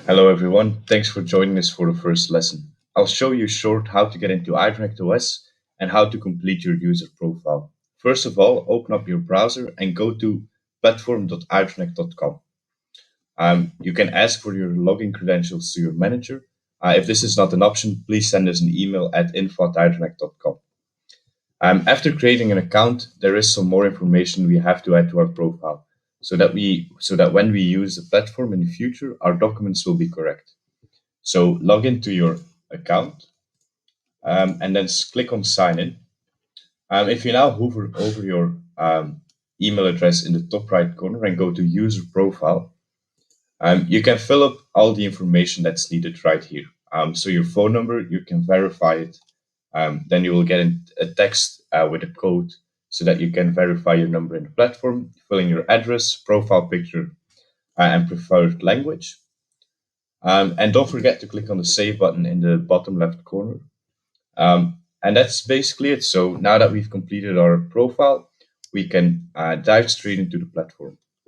Hello everyone, thanks for joining us for the first lesson. I'll show you short how to get into IDRONECT OS and how to complete your user profile. First of all, open up your browser and go to platform.idronect.com. You can ask for your login credentials to your manager. If this is not an option, please send us an email at info@idronect.com. After creating an account, there is some more information we have to add to our profile so that when we use the platform in the future, our documents will be correct. So log into your account and then click on sign in. If you now hover over your email address in the top right corner and go to user profile, you can fill up all the information that's needed right here. So your phone number, you can verify it. Then you will get a text with a code so that you can verify your number in the platform, fill in your address, profile picture, and preferred language. And don't forget to click on the save button in the bottom left corner. And that's basically it. So now that we've completed our profile, we can dive straight into the platform.